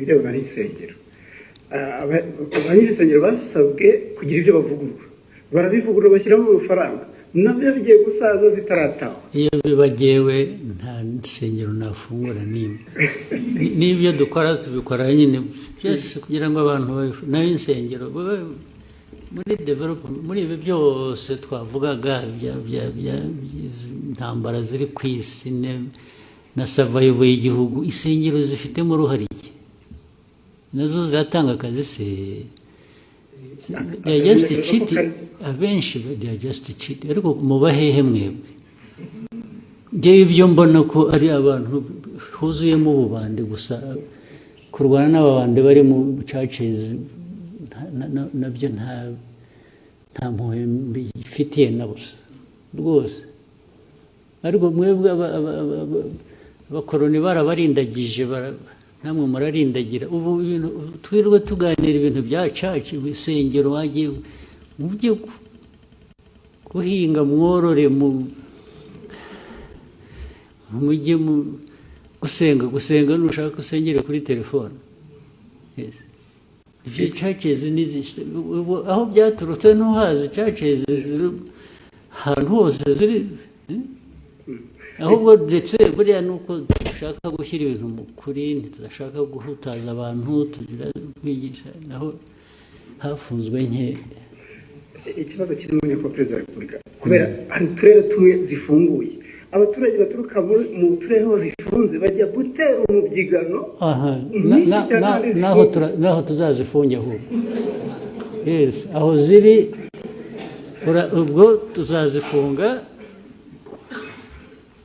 birebana n'isengero abanyesengero basabwe kugira ibyo bavugurura barabivugurura bashyiramo amafaranga nabyo bigiye gusaza zitarataha iyo bibagewe nta nsengero nafungura n'ibyo dukora tubikora nyine byose kugira ngo abantu nayo insengero muri development muri ibi byose twavugaga intambara ziri ku isi na survival y'igihugu insengero zifitemo uruhare nazo ziratanga akazi se they are just cheating abenshi they are just cheating ariko mubahehe mwebwe ngewe ibyo mbona ko ari abantu huzuyemo ububande gusa kurwana n'ababande bari mu churches nabyo nta mpuhwe mbifitiye na busa rwose ariko mwebwe abakoroni barabarindagije namwe murarindagira ubu ibintu twirwe tuganira ibintu bya church bisengero wagiye mujye guhinga mworore mujye gusenga nushaka usengere kuri telefone ibyo churches aho byaturutse ntuhazi churches ahantu hose ziri ahubwo ndetse buriya nuko dushaka gushyira ibintu mu kuri tudashaka guhutaza abantu tugira kwigisha naho hafunzwe nke ikibazo kiri mu nteko perezida wa repubulika kubera hari uturere tumwe zifunguye abaturage baturuka mu turere ho zifunze bajya gutera umubyigano naho tuzazifunge ahubwo yes aho ziri ubwo tuzazifunga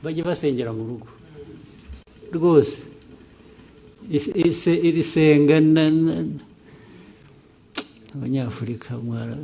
bajye basengera mu rugo rwose iri senga abanyafurika mwara